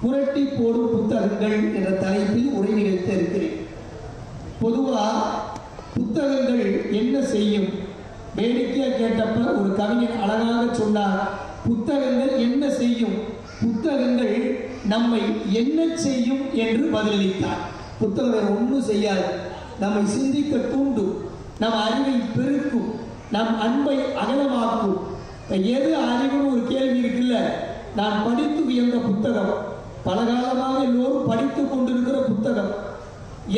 புரட்டி போடும் புத்தகங்கள் என்ற தலைப்பில் உரை நிகழ்த்த இருக்கிறேன். பொதுவாக புத்தகங்கள் என்ன செய்யும்? வேடிக்கையா கேட்டப்ப ஒரு கவிஞன் அழகாக சொன்னார், புத்தகங்கள் என்ன செய்யும்? புத்தகங்கள் நம்மை என்ன செய்யும் என்று பதிலளித்தார். புத்தகம் வேற ஒன்றும் செய்யாது, நம்மை சிந்திக்க தூண்டும், நம் அறிவை பெருக்கும், நம் அன்பை அகலமாக்கும். எது அறிவுன்னு ஒரு கேள்வி இருக்குல்ல. நான் படித்து வியந்த புத்தகம், பலகாலமாக எல்லோரும் படித்துக் கொண்டிருக்கிற புத்தகம்,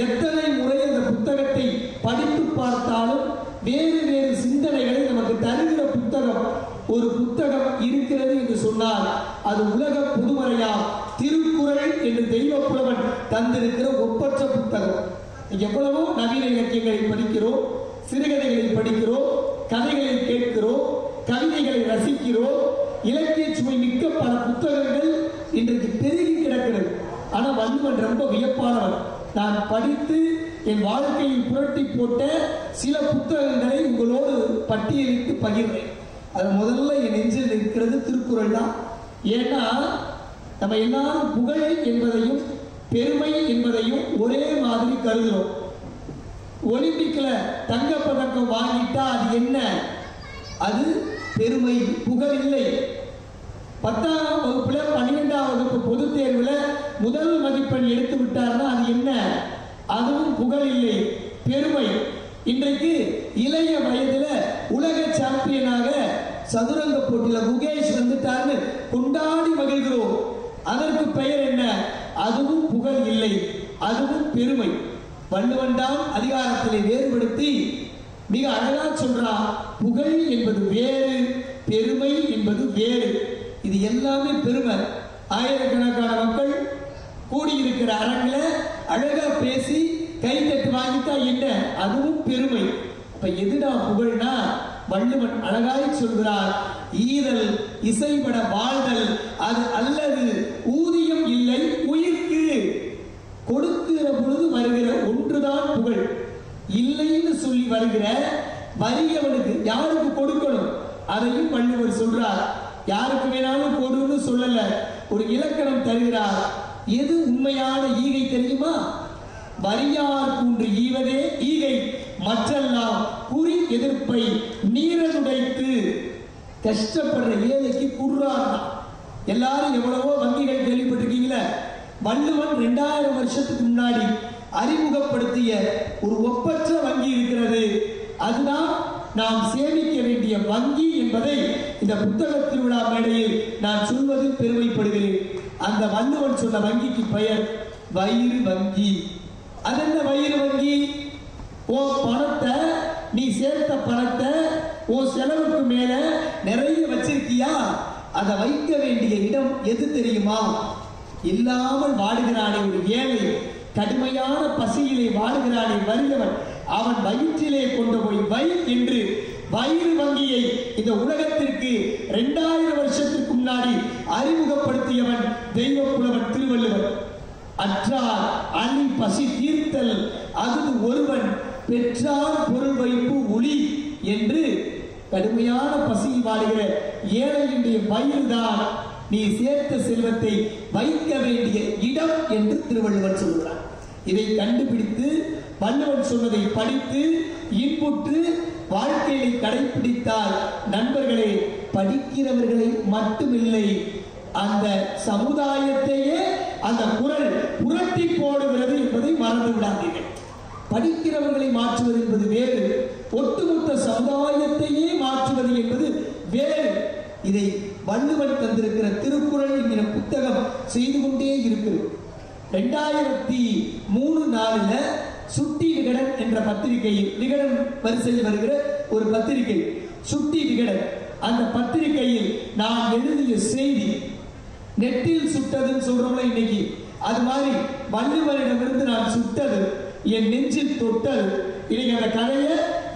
எத்தனை முறை அந்த புத்தகத்தை படித்து பார்த்தாலும் வேறு வேறு சிந்தனைகளை நமக்கு தருகிற புத்தகம் ஒரு புத்தகம் இருக்கிறது என்று சொன்னால் அது உலக பொதுமறையா திருக்குறள் என்று தெய்வ புலவன் தந்திருக்கிற ஒப்பற்ற புத்தகம். எவ்வளவோ நவீன இலக்கியங்களை படிக்கிறோம், சிறுகதைகளை படிக்கிறோம், கதைகளை கேட்கிறோம், கவிதைகளை ரசிக்கிறோம், இலக்கிய சுவை மிக்க பல புத்தகங்கள் இன்றைக்கு பெருகி கிடக்கிறது. ஆனால் வள்ளுவன் ரொம்ப வியப்பானவன். நான் படித்து என் வாழ்க்கையில் புரட்டி போட்ட சில புத்தகங்களை உங்களோடு பட்டியலிட்டு பகிர்றேன். அது முதல்ல என் நெஞ்சில் இருக்கிறது திருக்குறள் தான். ஏன்னா நம்ம எல்லாரும் புகழ் என்பதையும் பெருமை என்பதையும் ஒரே மாதிரி கருதுறோம். ஒலிம்பிக்ல தங்கப்பதக்கம் வாங்கிட்டா அது என்ன? அது பெருமை, புகழ் இல்லை. 10ஆம் வகுப்புல 12ஆம் வகுப்பு பொது தேர்வுல முதல் மதிப்பெண் எடுத்து விட்டார்னா அது என்ன? அதுவும் புகழ் இல்லை, பெருமை. இன்றைக்கு இளைய வயதுல உலக சாம்பியனாக சதுரங்க போட்டியில குகேஷ் வந்துட்டார்னு கொண்டாடி மகிழ்கிறோம். அதற்கு பெயர் என்ன? அதுவும் புகழ் இல்லை, அதுவும் பெருமை. வள்ளுவன் தான் அதிகாரத்திலே வேறுபடுத்தி மிக அழகா சொல்றான், புகழ் என்பது வேறு, பெருமை என்பது வேறு. இது எல்லாமே பெருமை. ஆயிரக்கணக்கான மக்கள் கூடியிருக்கிற அரங்கில அழகா பேசி கைத்தட்டு வாங்கிட்டா என்ன? அதுவும் பெருமை. அப்ப எதுடா புகழ்னா? வள்ளுவன் அழகாய் சொல்கிறார், ஈதல் இசைபட வாழ்தல் அது அல்லது ஊதியம் இல்லை உயிர்க்கு. கொடுக்கிற பொழுது வருகிற ஒன்றுதான் புகழ். இல்லைன்னு சொல்லி வருகிற வறியவனுக்கு யாருக்கு கொடுக்கணும் அதையும் வள்ளுவர் சொல்றார். யாருக்கு வேணாலும் கொடுன்னு சொல்லல, ஒரு இலக்கணம் தருகிறார். எது உண்மையான ஈகை தெரியுமா? வரியார் கூன்று ஈவதே ஈகை, மற்றெல்லாம் குறி எதிர்ப்பை நீரனுடைத்து. கஷ்டப்படுற ஏழைக்கு குர்றான். எல்லாரும் எவ்வளவோ வங்கிகள் கேள்விப்பட்டிருக்கீங்களா? வள்ளுவன் 2000 வருஷத்துக்கு முன்னாடி அறிமுகப்படுத்திய ஒரு ஒப்பற்ற வங்கி இருக்கிறது. அதுதான் நாம் சேமிக்க வேண்டிய வங்கி என்பதை இந்த புத்தக திருவிழா மேடையில் நான் சொல்வதில் பெருமைப்படுகிறேன். அந்த வள்ளுவன் சொன்ன வங்கிக்கு பெயர் வயிறு வங்கி. அது என்ன வயிறு வங்கி? ஓ பணத்தை, நீ சேர்த்த பணத்தை ஓ செலவுக்கு மேல நிறைய வச்சிருக்கியா? அதை வைக்க வேண்டிய இடம் எது தெரியுமா? இல்லாமல் வாடுகிறானே ஒரு ஏழை, கடுமையான பசியிலே வாடுகிறானே வறியவன், அவன் வயிற்றிலே கொண்டு போய் வை என்று வயிறு வங்கியை இந்த உலகத்திற்கு 2000 வருஷத்திற்கு முன்னாடி அறிமுகப்படுத்தியவன் தெய்வ புலவன் திருவள்ளுவர். அற்றார் அணி பசி தீர்த்தல் அது ஒருவன் பெற்றார் பொருள் வைப்பு ஒளி என்று கடுமையான பசியில் வாடுகிற ஏழையினுடைய வயிறுதான் நீ சேர்த்த செல்வத்தை வைக்க வேண்டிய இடம் என்று திருவள்ளுவர் சொல்கிறார். இதை கண்டுபிடித்து வள்ளுவன் சொன்னதை படித்து இன்புற்று வாழ்க்கையை கடைபிடித்தால் நண்பர்களே, படிக்கிறவர்களை மட்டுமில்லை, அந்த சமுதாயத்தையே அந்த குறள் புரட்டி போடுகிறது என்பதை மறந்து விடாதீர்கள். படிக்கிறவர்களை மாற்றுவது என்பது வேறு, ஒட்டுமொத்த சமுதாயத்தையே மாற்றுவது என்பது வேறு. இதை வள்ளுவன் தந்திருக்கிற திருக்குறள் என்கிற புத்தகம் செய்து கொண்டே இருக்கிறது. 2003-4 சுட்டி விகடன் என்ற பத்திரிகையில், விகடன் வரிசையில் வருகிற ஒரு பத்திரிகை சுட்டி விகடன், அந்த பத்திரிகையில் நான் எழுதிய செய்தி நெட்டில் சுட்டதுன்னு சொல்றோம்ல இன்னைக்கு, அது மாதிரி வள்ளுவரிடமிருந்து நான் சுட்டது என் நெஞ்சில் தொட்டது. இன்னைக்கு அந்த கதையை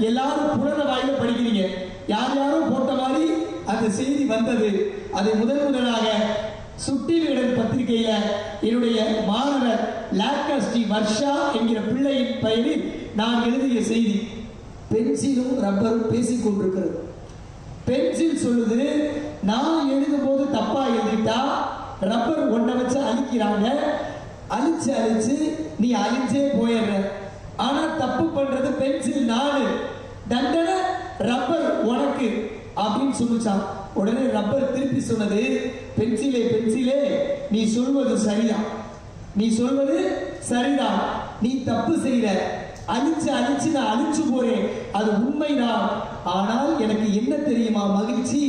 எல்லாரும் புலன வாயில படிக்கிறீங்க. யார் யாரோ போட்ட மாதிரி அந்த செய்தி வந்தது. அதை முதலாக சுட்டி விகடன் பத்திரிகையில என்னுடைய மாணவர் லாக்கஸ்டி வர்ஷா என்கிற பிள்ளையின் பெயரில் நான் எழுதிய செய்தி. பென்சிலும் ரப்பரும் பேசிக் கொண்டிருக்கிறது. பென்சில் சொல்லுது, நான் எழுதும் போது தப்பா எழுதிட்டா ரப்பர் ஒன்றை வச்சு அழிக்கிறாங்க. அழிச்சு அழிச்சு நீ அழிஞ்சே போயிடுற. ஆனா தப்பு பண்றது பென்சில் நானு, தண்டனை ரப்பர் உனக்கு அப்படின்னு சொல்லிச்சான். உடனே ரப்பர் திருப்பி சொன்னது, பென்சிலே பென்சிலே, நீ சொல்வது சரிதான், நீ சொல்வது சரிதான், நீ தப்பு செய்யற, அழிச்சு அழிச்சு நான் அழிச்சு போறேன், அது உண்மைதான். ஆனால் எனக்கு என்ன தெரியுமா மகிழ்ச்சி,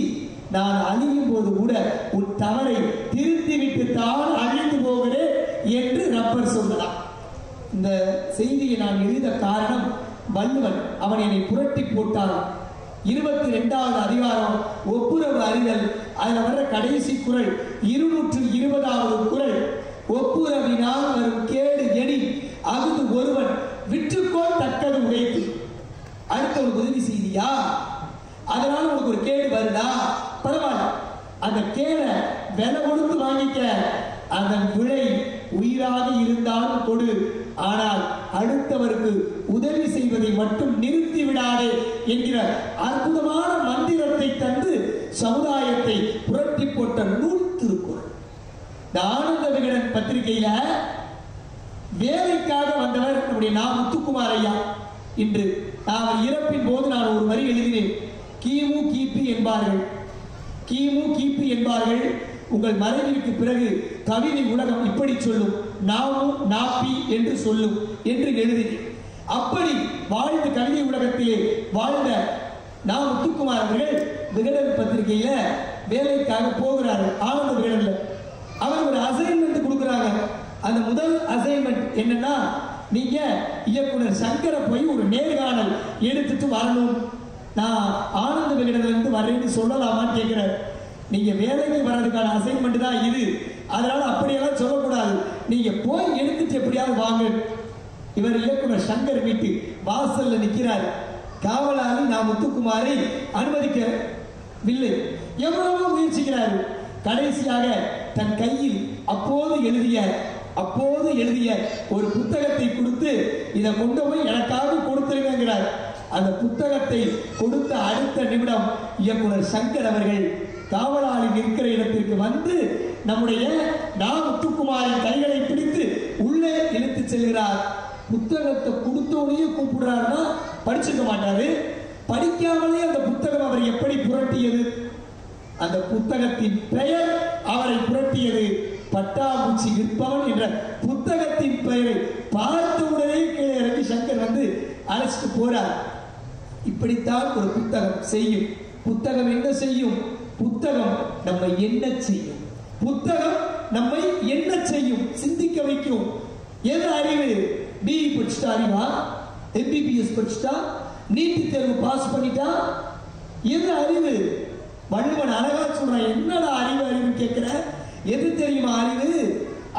நான் அழியும் போது கூட உன் தவறை திருத்தி விட்டு தான் அழிந்து போகிறேன் என்று ரப்பர் சொல்லலாம். இந்த செய்தியை நான் எழுத காரணம், வள்ளுவன் அவன் என்னை புரட்டி போட்டான். 22வது அதிகாரம் ஒப்புரவு அறிதல், அதுல வர்ற கடைசி குறள் 220வது குறள், ஒப்புரவினால் வரும் கேடு எடி அகுது ஒருவன் விற்றுக்கோள் தக்கது உடைத்து. அடுத்த ஒரு உதவி செய்தியா, அதனால உனக்கு ஒரு கேடு வருதா, பரவாயில்ல, அந்த கேடை விலை கொடுத்து வாங்கிக்க, அதன் விலை உயிராக இருந்தாலும் கொடு, ஆனால் அடுத்தவருக்கு உதவி செய்வதை மட்டும் நிறுத்தி விடாதே என்கிற அற்புதமான மந்திரத்தை தந்து சமுதாயத்தை புரட்டி போட்ட நூல் திருக்குறள். இந்த ஆனந்த விகடன் பத்திரிகையில வேலைக்காக வந்தவர் நம்முடைய முத்துக்குமார் ஐயா. இன்று அவர் இறப்பின் போது நான் ஒரு வரி எழுதினேன். கிமு கிபி என்பார்கள், கிமு கிபி என்பார்கள், உங்கள் மறைவிற்கு பிறகு கவிதை உலகம் இப்படி சொல்லும், நாமும் நாப்பி என்று சொல்லும் என்று எழுதினேன். அப்படி வாழ்ந்த கவிதை உலகத்திலே வாழ்ந்த முத்துக்குமார் அவர்கள் விகடன் பத்திரிகையில வேலைக்காக போகிறார்கள். ஆனந்த விகடன்ல அவர் ஒரு அசைன்மெண்ட் கொடுக்குறாங்க. அந்த முதல் அசைன்மெண்ட் என்னன்னா, நீங்க இயக்குனர் சங்கரை போய் ஒரு நேர்காணல் எடுத்துட்டு வரணும். நான் ஆனந்த விகடன்ல இருந்து வர்றேன்னு சொல்லலாமான்னு கேட்கிறேன். நீங்க வேலைக்கு வர்றதுக்கான அசைன்மெண்ட் தான் இது, அதனால அப்படியெல்லாம் சொல்லக்கூடாது, நீங்க போய் எடுத்துட்டு எப்படியாவது வாங்க. இவர் இயக்குனர் சங்கர் வீட்டு வாசல்ல நிற்கிறார். காவலாளி முத்துக்குமாரை அனுமதிக்கவில்லை. எவ்வளவோ முயற்சிக்கிறார். கடைசியாக தன் கையில் அப்போது எழுதிய ஒரு புத்தகத்தை கொடுத்து, இதை கொண்டு போய் எனக்காக கொடுத்துருங்கிறார். அந்த புத்தகத்தை கொடுத்த அடுத்த நிமிடம் இயக்குனர் சங்கர் அவர்கள் காவலாளி நிற்கிற இடத்திற்கு வந்து நம்முடைய முத்துக்குமாரின் கைகளை பிடித்து உள்ளே இழுத்து செல்கிறார். புத்தகத்தை கொடுத்தோடனே கூப்பிடுறாருன்னா படிச்சுக்க மாட்டாரு. படிக்காமலே அந்த புத்தகம் அவரை எப்படி புரட்டியது, அந்த புத்தகத்தின் பெயர் அவரை புரட்டியது. பட்டாம்பூச்சி விற்பவன் என்ற புத்தகத்தின் பெயரை பார்த்த உடனே கீழே இறங்கி சங்கர் வந்து அழைச்சிட்டு போறார். இப்படித்தான் ஒரு புத்தகம் செய்யும். புத்தகம் என்ன செய்யும்? புத்தகம் நம்மை என்ன செய்யும்? புத்தகம் நம்மை என்ன செய்யும்? சிந்திக்க வைக்கும். எது அறிவு? பிஇ படிச்சுட்டா அறிவா? எம்பிபிஎஸ் படிச்சுட்டா? நீட் தேர்வு பாஸ் பண்ணிட்டா? எது அறிவு? வள்ளுவன் அழகா சொல்றான், என்னடா அறிவு அறிவு கேட்கிற? எது தெரியுமா அறிவு?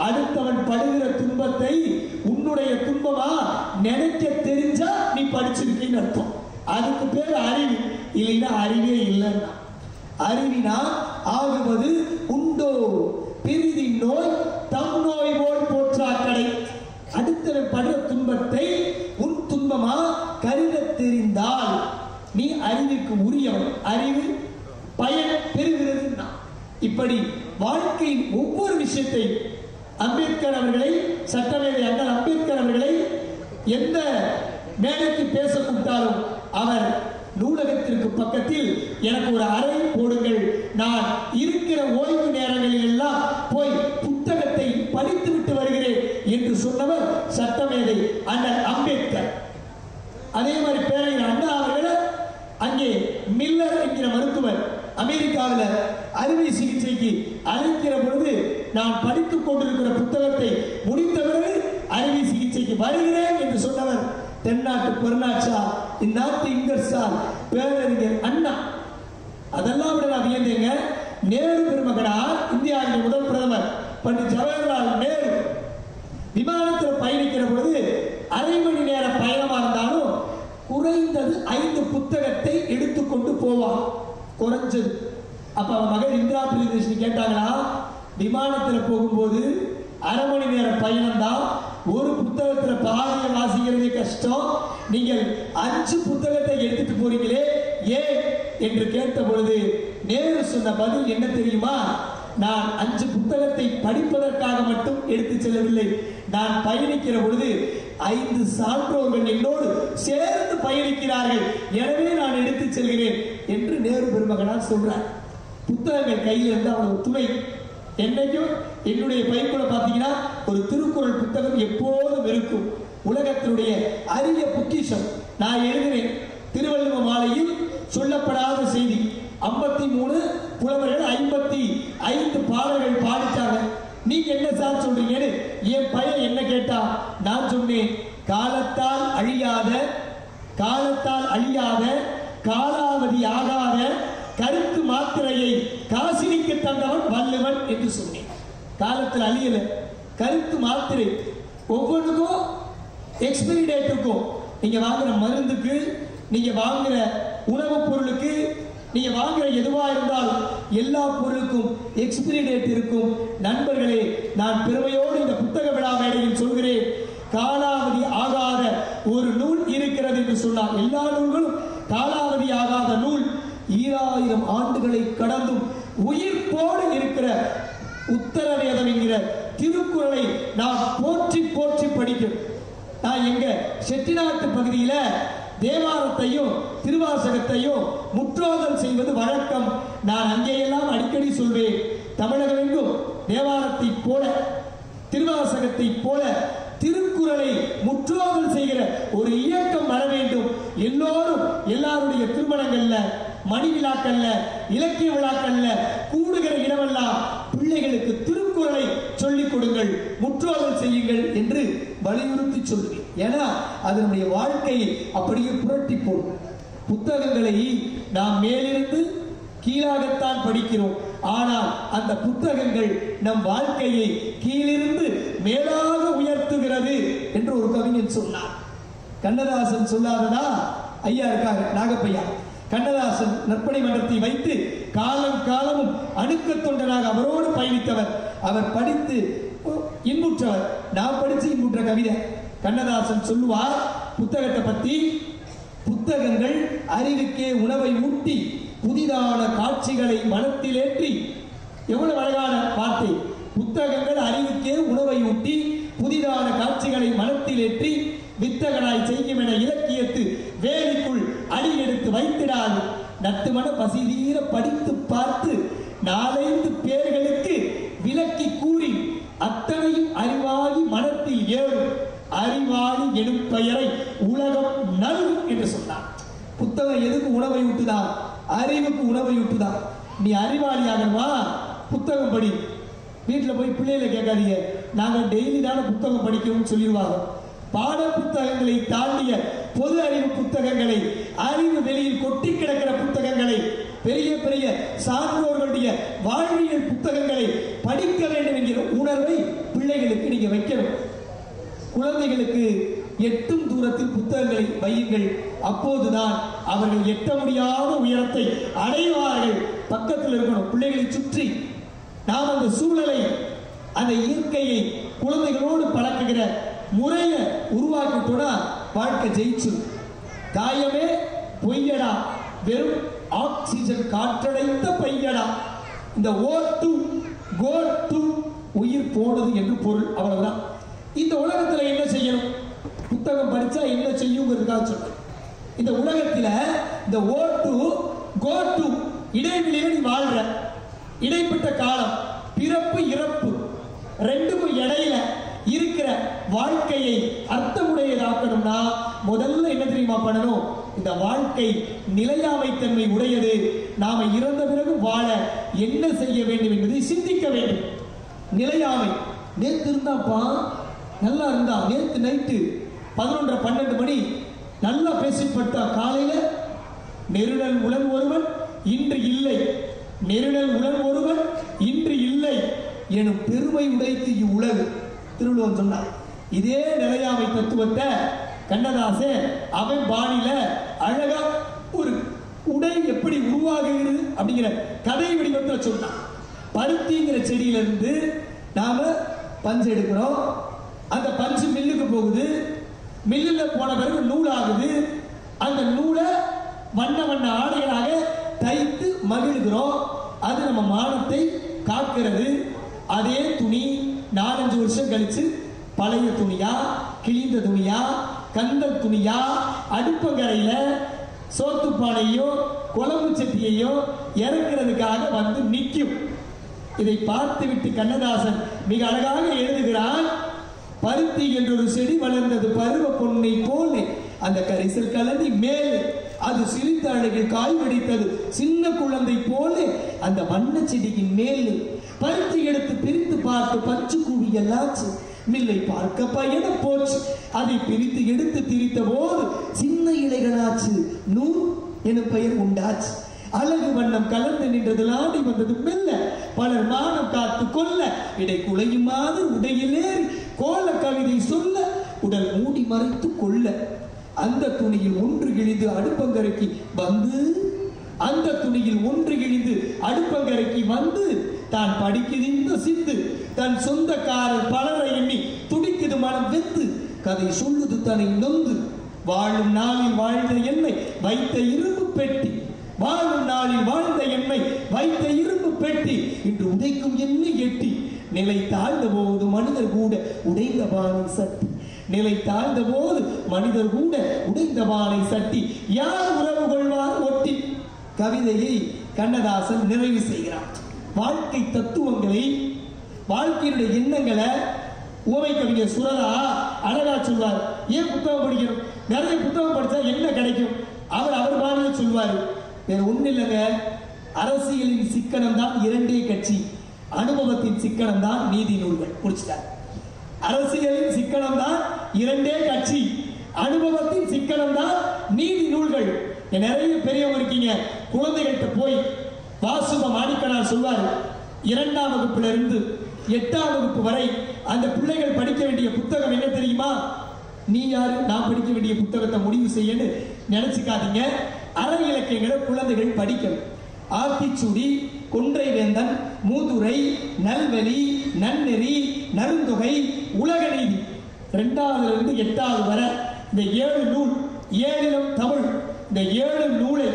அடுத்தவன் படுகிற துன்பத்தை உன்னுடைய துன்பமா நினைக்க தெரிஞ்சா நீ படிச்சிருக்கீன்னு அர்த்தம். அதுக்கு பேர் அறிவு. இல்லைன்னா அறிவே இல்லைன்னா. அறிவினா ஆகுவது உண்டோ பிரிதின் நோய் தம் நோய் போல் போற்றாக்கடை. அடுத்தவன் படுகிற துன்பத்தை உன் துன்பமா கருத தெரிந்தால் நீ அறிவுக்கு உரியவன். அறிவு பயன் பெறுகிறது. இப்படி வாழ்க்கையின் ஒவ்வொரு விஷயத்தை அம்பேத்கர் அவர்களை, சட்டமேதை அண்ணல் அம்பேத்கர் அவர்களை எந்த மேடைக்கு பேச கூப்பிட்டாலும் அவர் நூலகத்திற்கு பக்கத்தில் எனக்கு ஒரு அறை போடுங்கள், நான் இருக்கிற ஓய்வு நேரங்களில் எல்லாம் போய் புத்தகத்தை படித்து விட்டு வருகிறேன் என்று சொன்னவர் சட்டமேதை அண்ணல் அம்பேத்கர். அதே மாதிரி பேரையர் அண்ணா அவர்கள் அங்கே மில்லர் என்கிற மருத்துவர் அமெரிக்காவில் அறுவை சிகிச்சைக்கு அழைக்கிற பொழுது, நான் படித்துக் கொண்டிருக்கிற புத்தகத்தை முடித்த பிறகு அறுவை சிகிச்சைக்கு வருகிறேன் என்று சொன்னவர் தென்னாட்டு பெருநாச்சா, இந்நாட்டு இங்கர்சால் பேரறிஞர் அண்ணா. அதெல்லாம் விட நான் வியந்தேங்க. நேரு பெருமகனார், இந்தியாவின் முதல் பிரதமர் பண்டிட் ஜவஹர்லால் நேரு விமானத்தில் பயணிக்கிற பொழுது அரை மணி நேர பயணமா இருந்தாலும் குறைந்தது 5 புத்தகத்தை எடுத்துக்கொண்டு போவார், குறைஞ்சது. அப்ப அவன் மகள் இந்திரா பிரியதர்ஷினி கேட்டாங்களா, விமானத்தில் போகும்போது அரை மணி நேர பயணம் தான், ஒரு புத்தகத்தில் பாதியை வாசிக்கிறதே கஷ்டம், நீங்கள் 5 புத்தகத்தை எடுத்துட்டு போறீங்களே ஏன் என்று கேட்ட பொழுது நேரு சொன்ன பதில் என்ன தெரியுமா? நான் 5 புத்தகத்தை படிப்பதற்காக மட்டும் எடுத்துச் செல்லவில்லை. நான் பயணிக்கிற பொழுது 5 சான்றோர்கள் என்னோடு சேர்ந்து பயணிக்கிறார்கள், எனவே நான் எடுத்துச் செல்கிறேன் என்று நேரு பெருமகனார் சொல்றார். புத்தகங்கள் கையில் இருந்து அவனோட துணை. என்னைக்கும் என்னுடைய பைக்குள்ள பார்த்தீங்கன்னா ஒரு திருக்குறள் புத்தகம் எப்போதும் இருக்கும். உலகத்தினுடைய அரிய பொக்கிஷம். நான் எழுதினேன் திருவள்ளுவ மாலையில் சொல்லப்படாத செய்தி. 53 புலவர்கள் 55 பாடல்கள் பாடிட்டாங்க. நீங்க என்ன சார் சொல்றீங்கன்னு என் பையன் என்ன கேட்டா, நான் சொன்னேன் காலத்தால் அழியாத காலாவதி ஆகாத கருத்து மாத்திரையை காசினிக்கு தந்தவன் வள்ளுவன் என்று சொன்னேன். காலத்தில் அழியல, கருத்து மாத்திரை ஒவ்வொன்றுக்கும் எக்ஸ்பைரி டேட் இருக்கும். நீங்க வாங்குற மருந்துக்கு, நீங்க வாங்குற உணவுப் பொருளுக்கு, நீங்க வாங்குற எதுவா இருந்தாலும் எல்லா பொருளுக்கும் எக்ஸ்பைரி டேட் இருக்கும். நண்பர்களே, நான் பெருமையோடு இந்த புத்தக விழா மேடையில் சொல்கிறேன், காலாவதி ஆகாத ஒரு நூல் இருக்கிறது என்று சொன்னார். எல்லா நூல்களும் காலாவதி ஆகாத நூல் 2000 ஆண்டுகளை கடந்தும் உயிர்ப்போடு இருக்கிற உத்தரவேதம் என்கிற திருக்குறளை நாம் போற்றி போற்றி படிக்கிறோம். நான் எங்க செட்டிநாட்டு பகுதியில தேவாரத்தையும் திருவாசகத்தையும் முற்றோதல் செய்வது வழக்கம். நான் அங்கேயெல்லாம் அடிக்கடி சொல்வேன், தமிழகம் எங்கும் தேவாரத்தை போல திருவாசகத்தை போல திருக்குறளை முற்றோதல் செய்கிற ஒரு இயக்கம் வர வேண்டும். எல்லோரும் எல்லாருடைய திருமணங்கள்ல, மணி விழாக்கள்ல, இலக்கிய விழாக்கள்ல கூடுகிற இடமெல்லாம் பிள்ளைகளுக்கு திருக்குறளை சொல்லிக் கொடுங்கள், முற்றோதல் செய்யுங்கள் என்று வலியுறுத்தி சொல்லுவேன். ஏன்னா அதனுடைய வாழ்க்கையை அப்படியே புரட்டி போடும். புத்தகங்களை நாம் மேலிருந்து கீழாகத்தான் படிக்கிறோம், ஆனால் அந்த புத்தகங்கள் நம் வாழ்க்கையை கீழிருந்து மேலாக உயர்த்துகிறது என்று ஒரு கவிஞன் சொன்னார். கண்ணதாசன் சொல்லாததா? ஐயா இருக்காங்க, நாகப்பையா. கண்ணதாசன் நற்பணி மன்றத்தை வைத்து காலம் காலமும் அணுக்க தொண்டனாக அவரோடு பயணித்தவர். அவர் படித்து இன்புற்றவர். நான் படித்து இன்புற்ற கவிதை. கண்ணதாசன் சொல்லுவார் புத்தகத்தை பத்தி, புத்தகங்கள் அறிவுக்கே உணவை ஊட்டி புதிதான காட்சிகளை மனத்தில் ஏற்றி. எவ்வளவு அழகான வார்த்தை! புத்தகங்கள் அறிவுக்கே உணவை ஊட்டி புதிதான காட்சிகளை மனத்தில் ஏற்றி வித்தகனாய் செய்யும் என இலக்கியத்து வேலிக்குள் அடி எடுத்து வைத்திடாது. நட்டுமன பசி தீர படித்து பார்த்து 4-5 பேர்களுக்கு விளக்கி கூறி அத்தனையும் அறிவாகி மனத்தில் ஏறும் அறிவாளி எனும் பெயரை உலகம் நல்கும் என்று சொன்னார். புத்தகம் எதுக்கு உணவை ஊட்டுதா? அறிவுக்கு உணவை ஊட்டுதா. நீ அறிவாளியாகவா புத்தகம் படி. வீட்டில் போய் பிள்ளைகளை கேட்காதீங்க, நாங்கள் டெய்லி தானே புத்தகம் படிக்கணும்னு சொல்லிடுவாங்க. பாட புத்தகங்களை தாண்டிய பொது அறிவு புத்தகங்களை, அறிவு வெளியில் கொட்டி கிடக்கிற புத்தகங்களை, பெரிய பெரிய சான்றோர்களுடைய வாழ்வியல் புத்தகங்களை படிக்க வேண்டும் என்கிற உணர்வை பிள்ளைகளுக்கு நீங்க வைக்கணும். குழந்தைகளுக்கு எட்டும் தூரத்தில் புத்தகங்களை வையுங்கள். அப்போதுதான் அவர்கள் எட்ட முடியாத உயரத்தை அடைவார்கள். பக்கத்தில் இருக்கணும், பிள்ளைகளை சுற்றி. நாம் அந்த சூழலை, அந்த இயற்கையை குழந்தைகளோடு பழக்குகிற முறையை உருவாக்கிட்டோட வாழ்க்கை ஜெயிச்சு. காயமே பொய்யடா, வெறும் ஆக்சிஜன் காற்றடைத்த பையடா. இந்த O2 Go2 உயிர் போனது என்று பொருள். அவ்வளவுதான். இந்த உலகத்துல என்ன செய்யணும்? புத்தகம் படிச்சா என்ன செய்யுங்கிறதுக்காக சொல்றேன். இந்த உலகத்துல இந்த O2 Go2 இடைவெளியில நீ வாழ்ற. இடைப்பட்ட காலம், பிறப்பு இறப்பு, ரெண்டுக்கும் இடையில இருக்கிற வாழ்க்கையை அர்த்தமுடையதாக்கணும்னா முதல்ல என்ன தெரியுமா பண்ணணும்? இந்த வாழ்க்கை நிலையாமைத்தன்மை உடையது. நாம இறந்த பிறகு வாழ என்ன செய்ய வேண்டும் என்பதை சிந்திக்க வேண்டும். நிலையாமை. நேற்று இருந்தாப்பா நல்லா இருந்தா, நேற்று நைட்டு 11-12 மணி நல்லா பேசிப்பட்டா, காலையில நெருடல் உலன் ஒருவன் இன்று இல்லை, நெருடல் உலன் ஒருவன் இன்று இல்லை எனும் பெருமை உடைத்து இவ்வுலகு. திருவள்ளுவர் சொன்னார். இதே நிலையாமை தத்துவத்தை கண்ணதாசன் அவன் பாணியில அழகா ஒரு உடை எப்படி உருவாகுகிறது அப்படிங்கிற கதை வடிவத்தில் சொன்னான். பருத்திங்கிற செடியிலிருந்து நாம பஞ்சு எடுக்கிறோம். அந்த பஞ்சு மில்லுக்கு போகுது. மில்லுல போன பிறகு நூல் ஆகுது. அந்த நூலை வண்ண வண்ண ஆடைகளாக தைத்து மகிழ்கிறோம். அது நம்ம மானத்தை காக்கிறது. அதே துணி 4-5 வருஷம் கழிச்சு பழைய துணியா, கிழிந்த துணியா, கந்தல் துணியா, அடுப்பங்கரையில சோத்துப்பானையோ குழம்பு சட்டியையோ இறக்குறதுக்காக வந்து நிற்கும். இதை பார்த்துவிட்டு கண்ணதாசன் மிக அழகாக எழுதுகிறான். பருத்தி என்றொரு செடி வளர்ந்தது பருவ பொன்னை போல அந்த கரிசல் கலனி மேலே அது சிரித்த அழகில் காய் வெடித்தது சின்ன குழந்தை போல அந்த வண்ண செடியின் மேலே பருத்தி எடுத்து பிரித்து பார்த்து பஞ்சு கூவியல்லாச்சு மில்லை பார்க்க பயண போச்சு அதை பிரித்து எடுத்து திரித்த போது சின்ன இலைகளாச்சு நூல் எனும் பெயர் உண்டாச்சு அழகு வண்ணம் கலந்து நின்றது ஆடி வந்தது மெல்ல பலர் மானம் காத்து கொல்ல இடை குலையுமாறு உடையிலேறி கோல கவிதை சொல்ல உடல் மூடி மறைத்து கொள்ள அந்த துணியில் ஒன்று கிழிந்து அடுப்பங்கரைக்கு வந்து அந்த துணியில் ஒன்று கிழிந்து அடுப்பங்கரைக்கு வந்து தான் படிக்குதிந்த சிந்து தன் சொந்தக்காரர் பலரை எண்ணி துடிக்குது மனம் வெத்து கதை சொல்லுது தன்னை நொந்து வாழும் நாளில் வாழ்ந்த என்னை வைத்த இரும்பு பெட்டி வாழும் நாளில் வாழ்ந்த எண்ணை வைத்த இரும்பு பெட்டி இன்று உதைக்கும் என்னை எட்டி நிலை தாழ்ந்த போது மனிதர் கூட உடைந்த பானை சட்டி நிலை தாழ்ந்த போது மனிதர் கூட உடைந்த பானை சட்டி யார் உறவு கொள்வார் ஒட்டி. கவிதையை கண்ணதாசன் நிறைவு செய்கிறார். வாழ்க்கை தத்துவங்களை வாழ்க்கையினுடைய எண்ணங்களை உவமை கவிஞர் சுரரா அழகா சொல்வார். ஏன் புத்தகம் படிக்கணும்? நிறைய புத்தகம் படிச்சா என்ன கிடைக்கும்? அவர் பாணியில சொல்வார். வேற ஒண்ணு இல்லைங்க. அரசியலின் சிக்கனம் தான் இரண்டே கட்சி, அனுபவத்தின் சிக்கனம் தான் நீதி நூல்கள். முடிச்சிட்டார். அரசியலின் சிக்கனம் தான் இரண்டே கட்சி, அனுபவத்தின் சிக்கனம் தான் நீதி நூல்கள். நிறைய பெரியவங்க இருக்கீங்க, குழந்தைகிட்ட போய் வாசுப மாணிக்கனார் சொல்வார், 2ஆம் வகுப்புல இருந்து 8ஆம் வகுப்பு வரை அந்த பிள்ளைகள் படிக்க வேண்டிய புத்தகம் என்ன தெரியுமா? நீ யாரு நான் படிக்க வேண்டிய புத்தகத்தை முடிவு செய்யன்னு நினைச்சுக்காதீங்க. அற இலக்கியங்களை குழந்தைகள் படிக்கணும். ஆத்திச்சூடி, கொன்றை வேந்தன், மூதுரை, நல்வெளி, நன்னெறி, நருந்தொகை, உலக நீதி 2ஆவதுல இருந்து 8ஆவது வரை இந்த 7 நூல், 7 தமிழ், இந்த 7 நூலை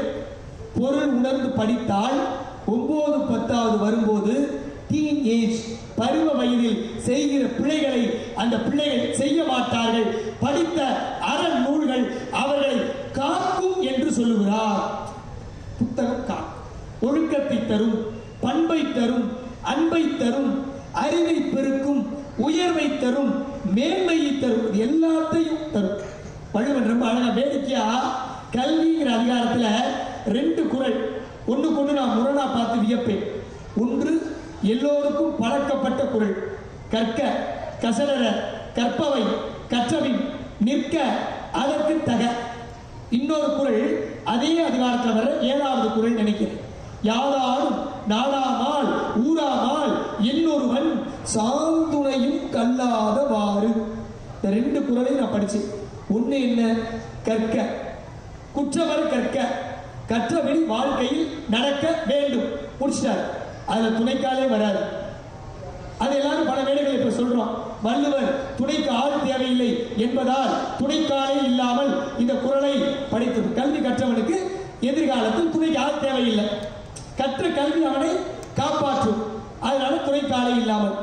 பொருள் உணர்ந்து படித்தால் 9, 10வது வரும்போது டீன் ஏஜ் பருவ வயதில் செய்கிற பிள்ளைகளை அந்த பிள்ளைகள் செய்ய மாட்டார்கள். படித்த அரண் நூல்கள் அவர்களை காக்கும் என்று சொல்லுகிறார். புத்தகம் காக்கும், ஒழுக்கத்தை தரும், பண்பை தரும், அன்பை தரும், அறிவை பெருக்கும், உயர்வை தரும், மேன்மையை தரும், எல்லாத்தையும் தரும். வள்ளுவன் ரொம்ப அழகா வேடிக்கையா கல்விங்கிற அதிகாரத்துல 2 குறள் ஒண்ணுக்கு ஒண்ணு நான் முரணா பார்த்து வியப்பேன். ஒன்று எல்லோருக்கும் பழக்கப்பட்ட குறள், கற்க கசடர கற்பவை கற்றவின் நிற்க அதற்கு தக. இன்னொரு குறள் அதே அதிகாரத்தில் வர 7வது குறள் நினைக்கிறேன். யாதாரும் நாடாமால் ஊராமால் என்னொருவன் சாந்துணையும் கல்லாதவாறு. இந்த 2 குறளை நான் படிச்சேன். ஒண்ணு என்ன? கற்க, குற்றவர் கற்க, கற்றபடி வாழ்க்கையில் நடக்க வேண்டும். முடிச்சிட்டார். அதுல துணைக்காலே வராது. அது எல்லாரும் பல வேலைகளை இப்ப சொல்றோம். வள்ளுவர் துணைக்கு ஆள் தேவையில்லை என்பதால் துணைக்காலே இல்லாமல் இந்த குறளை படித்தது. கல்வி கற்றவனுக்கு எதிர்காலத்தில் துணைக்கு ஆள் தேவையில்லை. கற்ற கல்வி அவனை காப்பாற்றும். அதனால துணைக்காலே இல்லாமல்.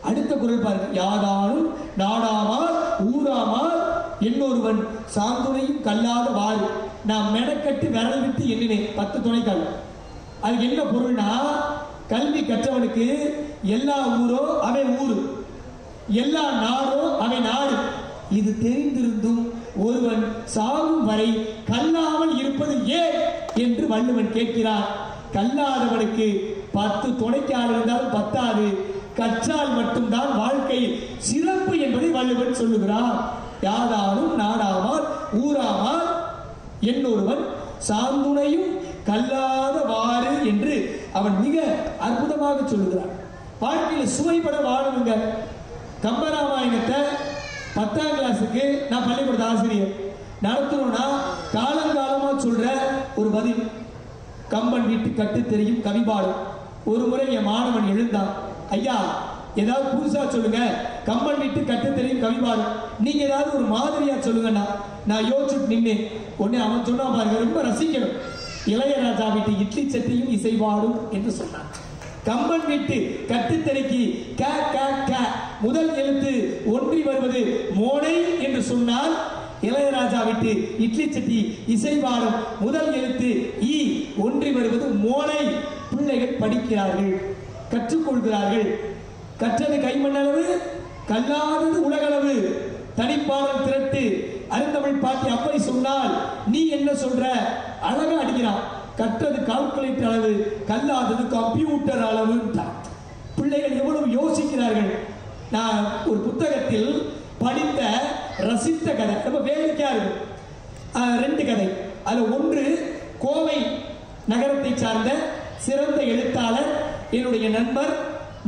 அடுத்த குறள் பாருங்க. யாதாரும் நாடாமால் ஊராமால் என்னொருவன் சாந்துணையும் கல்லாத வாறு. நான் மெனக்கட்டு விரல் விட்டு எண்ணினேன் 10 துணைக்கால். அதுக்கு என்ன பொருள்னா, கல்வி கற்றவனுக்கு எல்லா ஊரோ அவன் ஊரு, எல்லா நாடோ அவன் நாடு. இது தெரிந்திருந்தும் ஒருவன் சாகும் வரை கல்லாமல் இருப்பது ஏன் என்று வள்ளுவன் கேட்கிறார். கல்லாதவனுக்கு 10 துணைக்கால் இருந்தால் பத்தாது, கற்றால் மட்டும்தான் வாழ்க்கையில் சிறப்பு என்பதை வள்ளுவன் சொல்லுகிறார். யாதாரும் நாடாமால் ஊராமால் என்னொருவன் சாந்துணையும் கல்லாதவாறு என்று அவன் மிக அற்புதமாக சொல்லுகிறான். வாழ்க்கையில் சுவைப்பட வாழணுங்க. கம்பராமாயணத்தை 10ஆம் கிளாஸுக்கு நான் பள்ளிக்கூட ஆசிரியர் நடத்தணும்னா காலங்காலமா சொல்ற ஒரு பதில். கம்பன் வீட்டு கட்டு தெரியும் கவிபாடும். ஒரு முறை என் மாணவன் எழுந்தான், ஐயா ஏதாவது புதுசா சொல்லுங்க, கம்பன் வீட்டு கட்டு தெரியும் கவிபாடும், நீங்க ஏதாவது ஒரு மாதிரியா சொல்லுங்கண்ணா. நான் யோசிச்சுட்டு நின்னேன். உடனே அவன் சொன்னா பாருங்க, ரொம்ப ரசிக்கணும். இளையராஜா வீட்டு இட்லி சட்டியும் இசைவாடும் என்று சொன்னான். கம்பன் வீட்டு கட்டுத்தறிக்கு க க க முதல் எழுத்து ஒன்றி வருவது மோனை என்று சொன்னால், இளையராஜா விட்டு இட்லி சட்டி இசைவாடும் முதல் எழுத்து ஈ ஒன்றி வருவது மோனை. பிள்ளைகள் படிக்கிறார்கள், கற்றுக்கொள்கிறார்கள். கற்றது கைமண்ணளவு, கல்லாதது உலகளவு. தனிப்பாடல் திரட்டு அருந்தமிழ் பாட்டி அப்படி சொன்னால் நீ என்ன சொல்ற? அழகா அடிக்கிறான். கற்றது கால்குலேட்டர் அளவு, கல்லாதது கம்ப்யூட்டர் அளவு. பிள்ளைகள் எவ்வளவு யோசிக்கிறார்கள். நான் ஒரு புத்தகத்தில் படித்த ரசித்த கதை ரொம்ப வேடிக்கையா இருக்கும். 2 கதை. அது ஒன்று கோவை நகரத்தை சார்ந்த சிறந்த எழுத்தாளர் என்னுடைய நண்பர்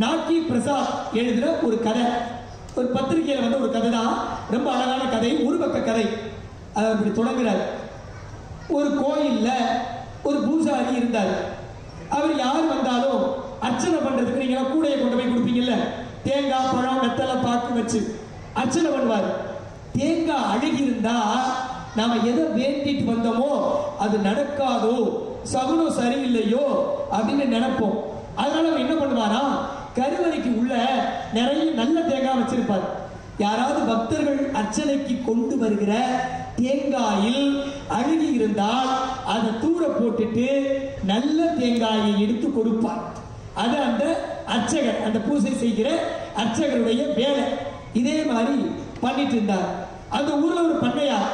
நாக்கி பிரசாத் எழுதின ஒரு கதை. ஒரு பத்திரிகையில் வந்த ஒரு கதை தான். ரொம்ப அழகான கதை, ஒரு பக்க கதை. அப்படி தொடங்குறார். ஒரு கோயில்ல ஒரு பூசாரி இருந்தார். அவர் யார் வந்தாலும் அர்ச்சனை பண்றதுக்கு நீங்க கூடையை கொண்டு போய் கொடுப்பீங்கல்ல, தேங்காய் பழம் வெத்தலை பாக்கு வச்சு அர்ச்சனை பண்ணுவார். தேங்காய் அழுகி இருந்தா நாம எதை வேண்டிட்டு வந்தோமோ அது நடக்காதோ, சகுனம் சரியில்லையோ அப்படின்னு நினைப்போம். அதனால அவர் என்ன பண்ணுவாரா, கருவறைக்கு உள்ள நிறைய நல்ல தேங்காய் வச்சிருப்பார். யாராவது பக்தர்கள் அர்ச்சனைக்கு கொண்டு வருகிற தேங்காயில் அழுகி இருந்தால் அதை தூர போட்டுட்டு நல்ல தேங்காயை எடுத்து கொடுப்பார். அது அந்த அர்ச்சகர், அந்த பூஜை செய்கிற அர்ச்சகருடைய வேலை. இதே மாதிரி பண்ணிட்டு இருந்தார். அந்த ஊர்ல ஒரு பண்ணையார்,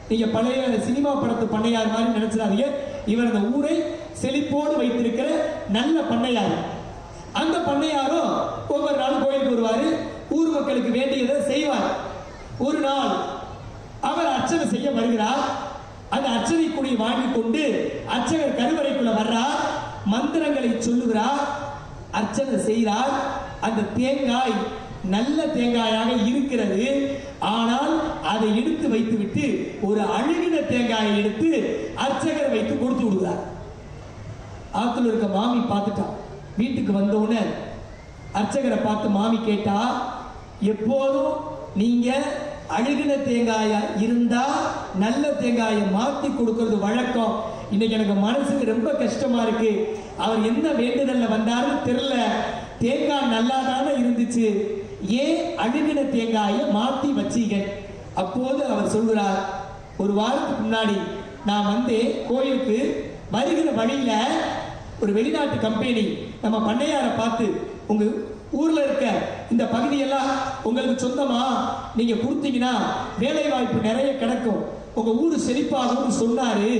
நீங்க பழைய சினிமா படத்து பண்ணையார் மாதிரி நினைச்சிடாதீங்க. இவர் அந்த ஊரை செழிப்போடு வைத்திருக்கிற நல்ல பண்ணையார். அந்த பண்ணையாரும் ஒவ்வொரு நாள் கோயிலுக்கு வருவாரு, ஊர் மக்களுக்கு வேண்டியதை செய்வார். ஒரு நாள் அவர் அர்ச்சனை செய்ய வருகிறார். அந்த அர்ச்சனை கூடிய வாங்கி கொண்டு அர்ச்சகர் கருவறைக்குள்ள வர்றார், மந்திரங்களை சொல்லுகிறார், அர்ச்சனை செய்கிறார். அந்த தேங்காய் நல்ல தேங்காயாக இருக்கிறது. ஆனால் அதை எடுத்து வைத்துவிட்டு ஒரு அழுகின தேங்காயை எடுத்து அர்ச்சகர் வைத்து கொடுத்து விடுகிறார். ஆத்துல இருக்க மாமி பார்த்துட்டா. வீட்டுக்கு வந்தவுடனே அர்ச்சகரை பார்த்து மாமி கேட்டா, எப்போதும் நீங்க அழுகின தேங்காயா இருந்தா நல்ல தேங்காயை மாத்தி கொடுக்கிறது வழக்கம். இன்னைக்கு எனக்கு மனசுக்கு ரொம்ப கஷ்டமா இருக்கு. அவர் என்ன வேண்டுதல்ல வந்தாருன்னு தெரியல, தேங்காய் நல்லா தானே இருந்துச்சு, ஏன் அழுகின தேங்காயை மாத்தி வச்சீங்க? அப்போது அவர் சொல்கிறார், ஒரு வாரத்துக்கு முன்னாடி நான் வந்து கோயிலுக்கு வருகிற வழியில ஒரு வெளிநாட்டு கம்பெனி நம்ம பண்ணையாரை பார்த்து, உங்க ஊர்ல இருக்க இந்த பகுதியெல்லாம் உங்களுக்கு சொந்தமா, நீங்க கொடுத்தீங்கன்னா வேலை வாய்ப்பு நிறைய கிடைக்கும், உங்க ஊரு செழிப்பாகும் சொன்னாரு.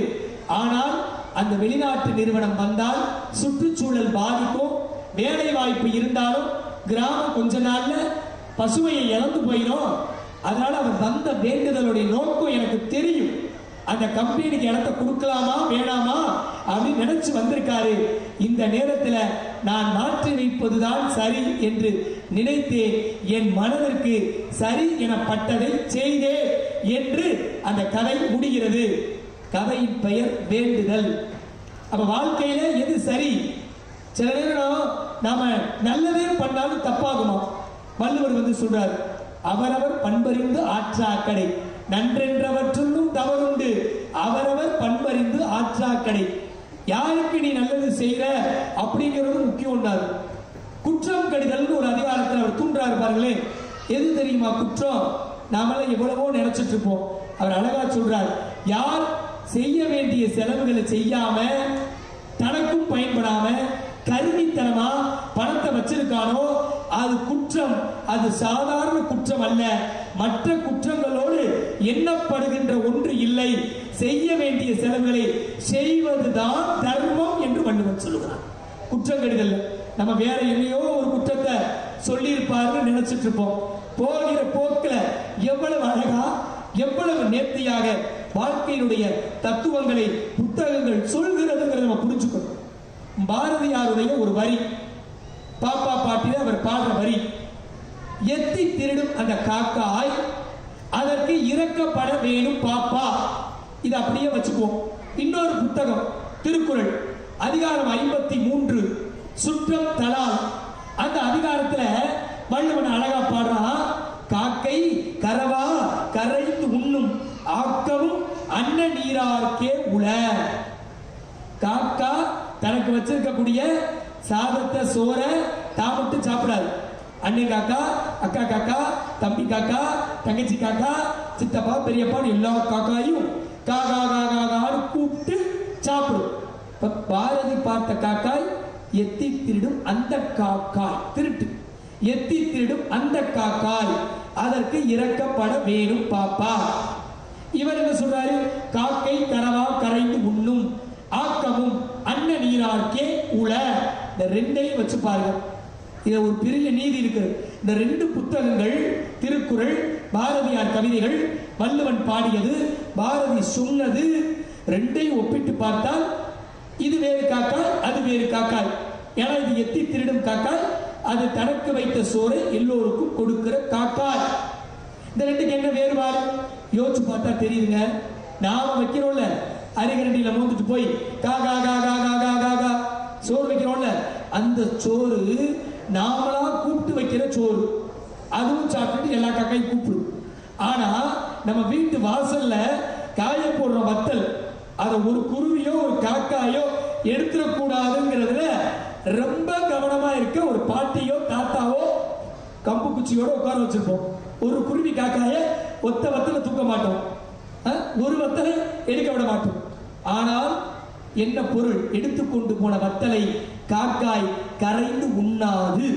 ஆனால் அந்த வெளிநாட்டு நிறுவனம் வந்தால் சுற்றுச்சூழல் பாதிக்கும், வேலை வாய்ப்பு இருந்தாலும் கிராமம் கொஞ்ச நாள்ல பசுமையை இழந்து போயிடும். அதனால அவர் வந்த வேண்டுதலுடைய நோக்கம் எனக்கு தெரியும். அந்த கம்பெனிக்கு இடத்தை கொடுக்கலாமா வேணாமா அப்படின்னு நினைச்சு வந்திருக்காரு. இந்த நேரத்தில் நான் மாற்றி வைப்பதுதான் சரி என்று நினைத்தேன். என் மனதிற்கு சரி எனப்பட்டதை செய்தேன் என்று அந்த கதை முடிகிறது. கதையின் பெயர் வேண்டுதல். அப்ப வாழ்க்கையில எது சரி? சில நேரம் நாம நல்லதே பண்ணாலும் தப்பாகுமா? வள்ளுவர் வந்து சொல்றாரு, அவரவர் பண்பறிந்து ஆற்றாக்கடை, நன்றென்றவற்றுள்ளும் தவறுண்டு, அவரவர் பண்பறிந்து ஆற்றாக்கடை. யாருக்கு நீ நல்லது செய்யற அப்படிங்கிறது முக்கியம். குற்றம் கடிதல் ஒரு அதிகாரத்தில் அவர் தூண்டாரு பாருங்களே. எது தெரியுமா குற்றம்? நாமெல்லாம் எவ்வளவோ நினைச்சிட்டு இருப்போம். அவர் அழகா சொல்றார், யார் செய்ய வேண்டிய செலவுகளை செய்யாம தனக்கும் பயன்படாம கருவித்தனமா பணத்தை வச்சிருக்கானோ அது குற்றம். அது சாதாரண குற்றம் அல்ல, மற்ற குற்றங்களோடு எண்ணப்படுகின்ற ஒன்று இல்லை. செய்ய வேண்டிய செலவுகளை செய்வதுதான் தர்மம் என்று வள்ளுவன் சொல்லுகிறார். குற்றம் கெடுதல். நம்ம வேற எங்கேயோ ஒரு குற்றத்தை சொல்லி இருப்பாருன்னு நினைச்சிட்டு இருப்போம். போகிற போக்குல எவ்வளவு அழகா எவ்வளவு நேர்த்தியாக வாழ்க்கையினுடைய தத்துவங்களை புத்தகங்கள் சொல்கிறதுங்கிறத நம்ம புரிஞ்சுக்கணும். பாரதியாருடைய ஒரு வரி, பாப்பா பாட்டில அவர் பாடுற வரி, எத்தி திருடும் அந்த காக்காய் அதற்கு இறக்கப்பட வேணும் பாப்பா. இது அப்படியே வச்சுக்குவோம். இன்னொரு புத்தகம் திருக்குறள் அதிகாரம் 53 சுற்றம் தலால். அந்த அதிகாரத்துல வள்ளுவன் அழகா பாடுறான், காக்கை கரவா கரைந்து உண்ணும் ஆக்கவும் அன்ன நீரார்க்கே உல. காக்கா தனக்கு வச்சிருக்கக்கூடிய சாதத்தை சோற தான் மட்டும் சாப்பிடாது. அண்ணன் காக்கா, அக்கா காக்கா, தம்பி காக்கா, தங்கச்சி காக்கா, சித்தப்பா, பெரியப்பா எல்லா காக்காயும் காக்கா காக்கான்னு கூப்பிட்டு சாப்பிடும். பாரதி பார்த்த காக்காய் எத்தி திருடும் அந்த காக்காய், திருட்டு எத்தி திருடும் அந்த காக்காய், அதற்கு இறக்கப்பட வேணும் பாப்பா. இவர் என்ன சொல்றாரு? காக்கை கரவா கரைந்து உண்ணும் ஆக்கமும் அன்ன நீரார்க்கே உள. இந்த ரெண்டையும் வச்சு பாருங்க, இது ஒரு பெரிய நீதி இருக்கிறது. இந்த ரெண்டு புத்தகங்கள், திருக்குறள், பாரதியார் கவிதைகள், வள்ளுவன் பாடியது, பாரதி சொன்னது, ரெண்டையும் ஒப்பிட்டு பார்த்தால் இது வேறு காக்காய், அது வேறு காக்காய். ஏன்னா இது எத்தி திருடும் காக்காய், அது தனக்கு வைத்த சோறை எல்லோருக்கும் கொடுக்கிற காக்காய். இந்த ரெண்டுக்கு என்ன வேறுபாடு யோசிச்சு பார்த்தா தெரியுதுங்க. நாம வைக்கிறோம்ல அரிகரண்டியில மோந்துட்டு போய் காகா காகா காகா காகா சோறு வைக்கிறோம்ல, அந்த சோறு நாமளா கூப்பிட்டு வைக்கிற சோறு, அதுவும் சாப்பிட்டு எல்லா காக்கையும் கூப்பிடும். ஆனா நம்ம வீட்டு வாசல்ல காய போடுற வத்தல், அதை ஒரு குருவியோ ஒரு காக்காயோ எடுத்துடக்கூடாதுங்கிறதுல ரொம்ப கவனமா இருக்க ஒரு பாட்டியோ தாத்தாவோ கம்பு குச்சியோட உட்கார வச்சிருப்போம். ஒரு குருவி காக்காய ஒத்த வத்தல தூக்க மாட்டோம், ஒரு வத்தலை எடுக்க விட மாட்டோம். ஆனால் என்ன பொருள்? எடுத்துக்கொண்டு போன வத்தலை காக்காய் கரைந்து உண்ணாது.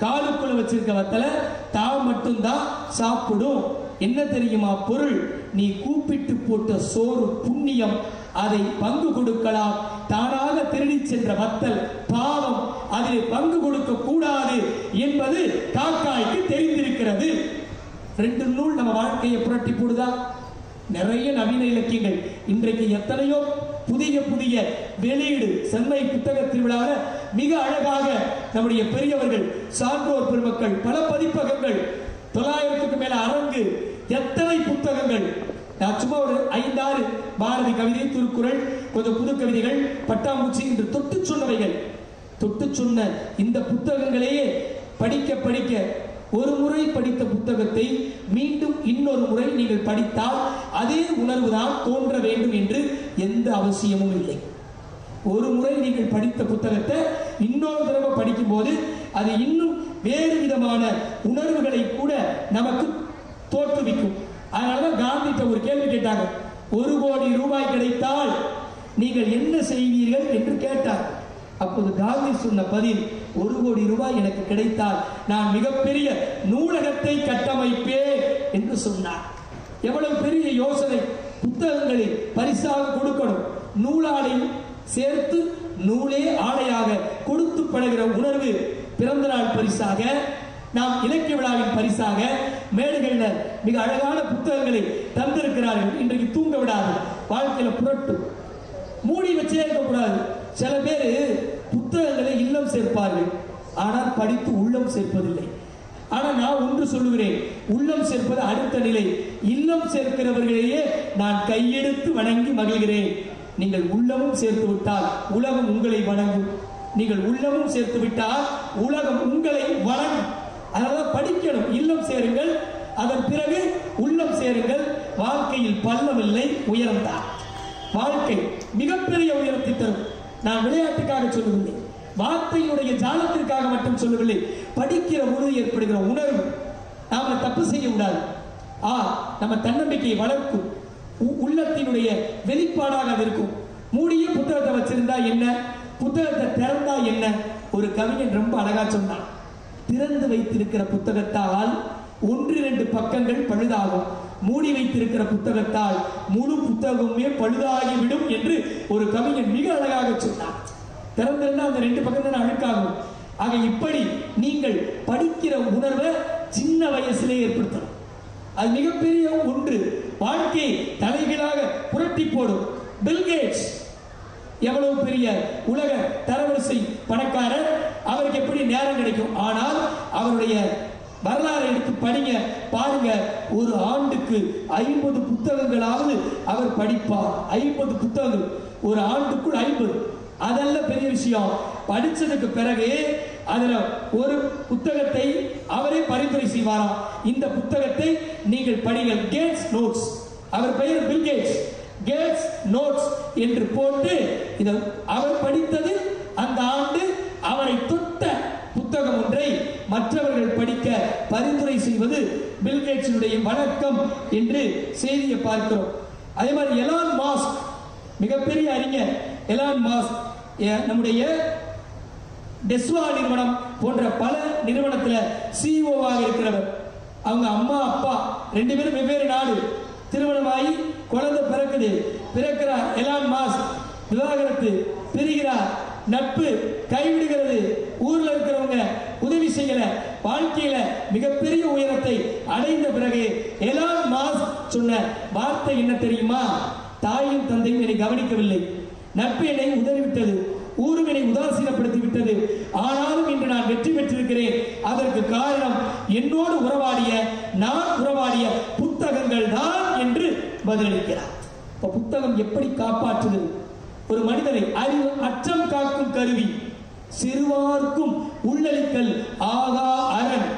காலுக்குள்ள வச்சிருக்க வத்தலை தான் மட்டும்தான் சாப்பிடும். என்ன தெரியுமா பொருள்? நீ கூப்பிட்டு போட்ட சோறு புண்ணியம், அதை பங்கு கொடுக்கலாம். தானாக திருடி சென்ற வத்தல் பாவம், அதில் பங்கு கொடுக்க கூடாது என்பது காக்காய்க்கு தெரிந்திருக்கிறது. ரெண்டு நூல் நம்ம வாழ்க்கையை புரட்டி போடுதா? நிறைய நவீன இலக்கியங்கள் இன்றைக்கு எத்தனையோ புதிய புதிய வெளியீடு. சென்னை புத்தக திருவிழாவில் மிக அழகாக நம்முடைய பெரியவர்கள், சான்றோர் பெருமக்கள், பல பதிப்பகங்கள், 900க்கு மேல அரங்கு, எத்தனை புத்தகங்கள். நான் சும்மா ஒரு 5-6 பாரதி கவிதை, திருக்குறள், கொஞ்சம் புது கவிதைகள், பட்டாம்பூச்சி என்று தொட்டு சொன்னவைகள். தொட்டு சொன்ன இந்த புத்தகங்களையே படிக்க படிக்க, ஒரு முறை படித்த புத்தகத்தை மீண்டும் இன்னொரு முறை நீங்கள் படித்தால் அதே உணர்வுதான் தோன்ற வேண்டும் என்று எந்த அவசியமும் இல்லை. ஒரு முறை நீங்கள் படித்த புத்தகத்தை இன்னொரு தடவை படிக்கும் போது அது இன்னும் வேறு விதமான உணர்வுகளை கூட நமக்கு தோற்றுவிக்கும். அதனாலதான் காந்திட்ட ஒரு கேள்வி கேட்டாங்க, 1 கோடி ரூபாய் கிடைத்தால் நீங்கள் என்ன செய்வீர்கள் என்று கேட்டார். அப்போது காந்தி சொன்ன பதில், 1 கோடி ரூபாய் எனக்கு கிடைத்தால் நான் மிகப்பெரிய நூலகத்தை கட்டமைப்பேன் என்று சொன்னார். எவ்வளவு பெரிய யோசனை! புத்தகங்களை பரிசாக கொடுக்கணும், நூலாடை சேர்த்து நூலே ஆடையாக கொடுத்து பழகிற உணர்வு பிறந்த நாள் பரிசாக, நாம் இலக்கிய விழாவின் பரிசாக மேடைகளில் மிக அழகான புத்தகங்களை தந்திருக்கிறார்கள். இன்றைக்கு தூங்க விடாது, வாழ்க்கையில புரட்டு, மூடி வச்சே இருக்கக்கூடாது. சில பேர் புத்தகங்களை இல்லம் சேர்ப்பார்கள், ஆனால் படித்து உள்ளம் சேர்ப்பதில்லை. ஆனால் நான் ஒன்று சொல்லுகிறேன், உள்ளம் சேர்ப்பது அடுத்த நிலை. இல்லம் சேர்க்கிறவர்களையே நான் கையெடுத்து வணங்கி மகிழ்கிறேன். நீங்கள் உள்ளமும் சேர்த்து விட்டால் உலகம் உங்களை வணங்கும். நீங்கள் உள்ளமும் சேர்த்து விட்டால் உலகம் உங்களை வணங்கும். அதனால படிக்கணும், இல்லம் சேருங்கள், அதன் பிறகு உள்ளம் சேருங்கள். வாழ்க்கையில் பள்ளம் இல்லை, உயர்ந்தான். வாழ்க்கை மிகப்பெரிய உயரத்தை தரும். நான் விளையாட்டுக்காக சொல்லவில்லை, வார்த்தையினுடைய ஜாலத்திற்காக மட்டும் சொல்லவில்லை. படிக்கிற பொழுது ஏற்படுகிற உணர்வு நாம தப்பு செய்ய கூடாது. நம்ம தன்னம்பிக்கையை வளர்க்கும், உள்ளத்தினுடைய வெளிப்பாடாக அது இருக்கும். மூடிய புத்தகத்தை வச்சிருந்தா என்ன, புத்தகத்தை திறந்தா என்ன? ஒரு கவிஞன் ரொம்ப அழகா சொன்னான், திறந்து வைத்திருக்கிற புத்தகத்தால் 1-2 பக்கங்கள் பழுதாகும், மூடி வைத்திருக்கிற புத்தகத்தால் முழு புத்தகமே பழுதாகிவிடும் என்று ஒரு கவிஞன் மிக அழகாக சொன்னார். திறந்திருந்தா அந்த 2 பக்கம் தான் அழுக்காகும். ஆக இப்படி நீங்கள் படிக்கிற உணர்வை சின்ன வயசிலே ஏற்படுத்தணும். அது மிகப்பெரிய ஒன்று, வாழ்க்கையை தலைகீழாக புரட்டி போடும். பில்கேட்ஸ் எவ்வளவு பெரிய உலக தரவரிசை பணக்காரர், அவருக்கு எப்படி நேரம் கிடைக்கும்? ஆனால் அவருடைய வரலாறு எடுத்து படிங்க, பாருங்க, ஒரு ஆண்டுக்கு 50 புத்தகங்களாவது அவர் படிப்பார். 50 புத்தகங்கள் ஒரு ஆண்டுக்குள் 50, அதல்ல பெரிய விஷயம். படிச்சதுக்கு பிறகு அதுல ஒரு புத்தகத்தை அவரே பரிந்துரை செய்வாராம், இந்த புத்தகத்தை நீங்கள் படிங்கள். கேட்ஸ் நோட்ஸ், அவர் பெயர் பில் கேட்ஸ், கேட்ஸ் நோட்ஸ் என்று போட்டு அவர் படித்தது அந்த ஆண்டு மற்றவர்கள் படிக்க பரிந்துரை செய்வது பில்கேட்ஸினுடைய வழக்கம் என்று செய்தியை பார்க்கிறோம். அதே மாதிரி எலான் மாஸ்க், மிகப்பெரிய அறிஞர் எலான் மாஸ்க், நம்முடைய டெஸ்லா நிறுவனம் போன்ற பல நிறுவனத்தில் சிஇஓவாக இருக்கிறவர். அவங்க அம்மா அப்பா 2 பேரும் வெவ்வேறு நாடு, திருமணமாகி குழந்தை பிறக்கிறார். எலான் மாஸ்க் விவாகரத்து, பிரிகிறார், நட்பு கைவிடுகிறது, ஊர்ல இருக்கிறவங்க உதவி செய்யல, வாழ்க்கையில மிகப்பெரிய உயரத்தை அடைந்த பிறகு எலான் மாஸ்க் சொன்ன வார்த்தை என்ன தெரியுமா? தாயும் தந்தையும் என்னை கவனிக்கவில்லை, நட்பு என்னை உதறிவிட்டது, ஊரும் என்னை உதாசீனப்படுத்தி விட்டது, ஆனாலும் இன்று நான் வெற்றி பெற்றிருக்கிறேன். அதற்கு காரணம் என்னோடு நான் உறவாடிய புத்தகங்கள் தான் என்று பதிலளிக்கிறார். புத்தகம் எப்படி காப்பாற்றுது ஒரு மனிதனை? அறிவு அச்சம் காக்கும் கருவி, சிறுவார்க்கும் உள்ளளிக்கல் ஆகா அரண்.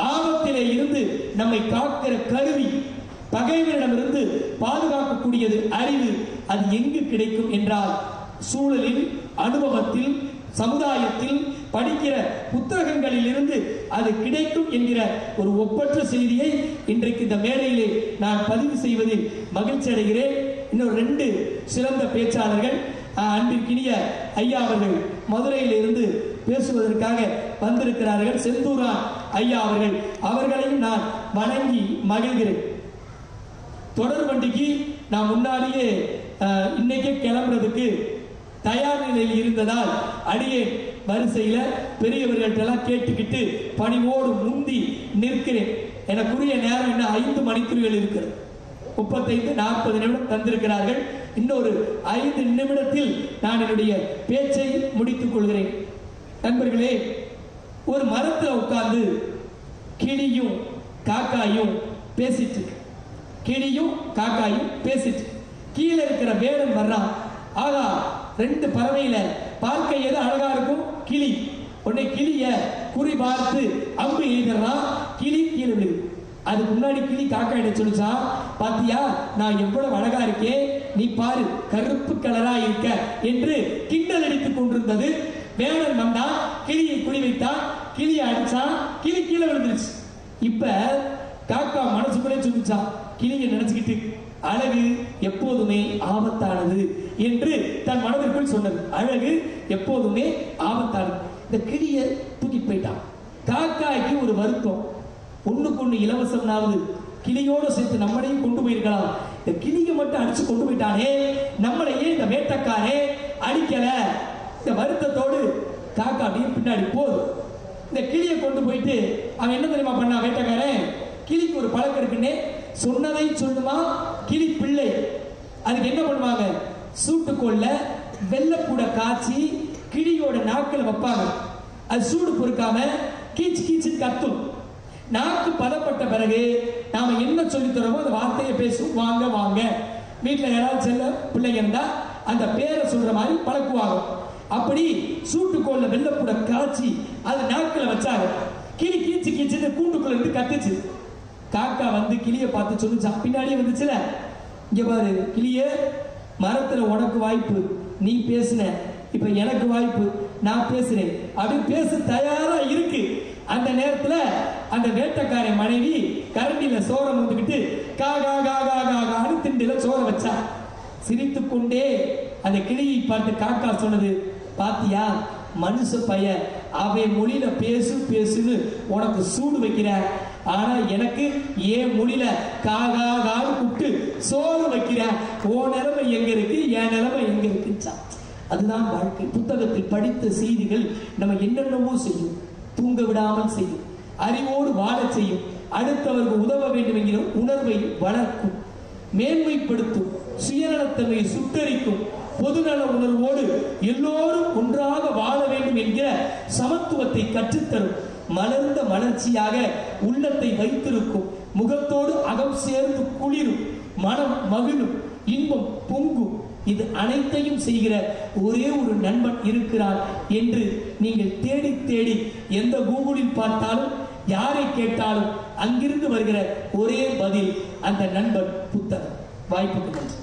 ஆபத்திலே இருந்து நம்மை காக்கிற கருவி, பகைவரிடமிருந்து பாதுகாக்கக்கூடியது அறிவு. அது எங்கு கிடைக்கும் என்றால் சூழலில், அனுபவத்தில், சமுதாயத்தில் படிக்கிற புத்தகங்களில் இருந்து அது கிடைக்கும் என்கிற ஒரு ஒப்பற்ற செய்தியை இன்றைக்கு இந்த மேடையிலே நான் பதிவு செய்வதில் மகிழ்ச்சி அடைகிறேன். இன்னும் 2 சிறந்த பேச்சாளர்கள், அன்பிற்கினிய ஐயா அவர்கள் மதுரையில் இருந்து பேசுவதற்காக வந்திருக்கிறார்கள். செந்தூரான் ஐயா அவர்களையும் நான் வணங்கி மகிழ்கிறேன். தொடர் வண்டிக்கு நான் முன்னாடியே இன்னைக்கே கிளம்புறதுக்கு தயார் நிலையில் இருந்ததால் அடியே வரிசையில பெரியவர்கள்ட்டெல்லாம் கேட்டுக்கிட்டு பணிவோடு முந்தி நிற்கிறேன். எனக்குரிய நேரம் என்ன 5 மணித்துறைகள் இருக்கிறது. 35-40 நிமிடம் தந்திருக்கிறார்கள். இன்னொரு 5 நிமிடத்தில் நான் என்னுடைய பேச்சை முடித்துக் கொள்கிறேன். நண்பர்களே, ஒரு மரத்தில் உட்கார்ந்து கிளியும் காக்காயும் பேசிட்டு கீழே இருக்கிற வேடன் வர்றான். ஆகா, 2 பறவையில பார்க்க எது அழகா இருக்கும்? கிளி. உடனே கிளிய குறி பார்த்து அம்பு எய்தறான். கிளி கீழே விழுது. அதுக்கு முன்னாடி கிளி காக்கா என்ன சொல்லிச்சா? பாத்தியா, நான் எவ்வளவு அழகா இருக்கேன், நீ பாரு கருப்பு கலரா இருக்க என்று கிண்டல் அடித்துக் கொண்டிருந்தது. வேடன் வந்தா, கிளியை குறி வைத்தான், கிளியை அடிச்சான், கிளி கீழே விழுந்துருச்சு. இப்ப காக்கா மனசுக்குள்ளே சொல்லிச்சா, கிளியை நினைச்சுக்கிட்டு அழகு எப்போதுமே ஆபத்தானது என்று தன் மனதிற்குள் சொன்னது. அழகு எப்போதுமே ஆபத்தானது. இந்த கிளியை தூக்கி போயிட்டான். காக்காய்க்கு ஒரு வருத்தம், ஒண்ணுக்கு இலவசம்னாவது கிளியோடு சேர்த்து நம்மளையும் கொண்டு போயிருக்கலாம். இந்த கிளியை மட்டும் அடிச்சு கொண்டு போயிட்டானே, நம்மளையே இந்த வேட்டக்காரே அடிக்கல. இந்த வருத்தத்தோடு காக்கா அப்படியே பின்னாடி போகுது. இந்த கிளியை கொண்டு போயிட்டு அவன் என்ன தெரியுமா பண்ணா? வேட்டக்காரன், கிளிக்கு ஒரு பழக்கம் இருக்குன்னே, சொன்னதை சொல்லுமா கிளி பிள்ளை. அதுக்கு என்ன பண்ணுவாங்க? சூட்டுக்கோல்ல வெள்ளப்பூட காய்ச்சி கிளியோட நாக்கில் வைப்பாங்க. அது சூடு பொறுக்காம கீச்சு கீச்சு கத்தும். நாக்கு பதப்பட்ட பிறகு நாம என்ன சொல்லி தரோமோ அந்த வார்த்தையை பேசும். வாங்க வாங்க. வீட்டில் யாராவது செல்ல பிள்ளைங்க இருந்தா அந்த பேரை சொல்ற மாதிரி பழக்குவாங்க. அப்படி சூட்டுக்கோல்ல வெள்ளப்பூட காய்ச்சி அது நாக்கில் வச்சாங்க. கிளி கீச்சு கீச்சு கூண்டுக்குள்ள இருந்து கத்துச்சு. காக்கா வந்து கிளியை பார்த்து சொல்லுச்சா, பின்னாடியே வந்துச்சுல, இங்க பாரு கிளியே, மரத்துல உனக்கு வாய்ப்பு, நீ பேசுன, இப்ப எனக்கு வாய்ப்பு, நான் பேசுறேன் அப்படின்னு பேச தயாரா இருக்கு. அந்த நேரத்துல அந்த வேட்டக்கார மனைவி கரண்டியில சோறை வந்துக்கிட்டு காகா காகா காகான்னு திண்டில சோறை வச்சா. சிரித்து கொண்டே அந்த கிளியை பார்த்து காக்கா சொன்னது, பாத்தியா மனுஷ பைய, அவன் மொழியில பேசுன்னு உனக்கு சூடு வைக்கிற, ஆனா எனக்கு ஏன் மொழியில காகா கான்னு கூப்பிட்டு சோறு வைக்கிற. ஓ நிலைமை எங்க இருக்கு, என் நிலைமை எங்க இருக்குச்சா. அதுதான் வாழ்க்கை. புத்தகத்தில் படித்த செய்திகள் நம்ம என்னென்னவோ செய்யும், தூங்க விடாமல் செய்யும், அறிவோடு வாழ செய்யும், அடுத்தவருக்கு உதவ வேண்டும் என்கிற உணர்வை வளர்க்கும், மேன்மைப்படுத்தும், சுயநலத்தன்மையை சுட்டரிக்கும், பொதுநல உணர்வோடு எல்லோரும் ஒன்றாக வாழ வேண்டும் என்கிற சமத்துவத்தை கற்றுத்தரும், மலர்ந்த மலர்ச்சியாக உள்ளத்தை வைத்திருக்கும், முகத்தோடு அகம் சேர்ந்து குளிரும், மனம் மகிழும், இன்பம் பொங்கும். இது அனைத்தையும் செய்கிற ஒரே ஒரு நண்பன் இருக்கிறான் என்று நீங்கள் தேடி தேடி எந்த கூகுளில் பார்த்தாலும், யாரை கேட்டாலும் அங்கிருந்து வருகிற ஒரே பதில் அந்த நண்பன் புத்தகம். வாய்ப்புக்கு நன்றி.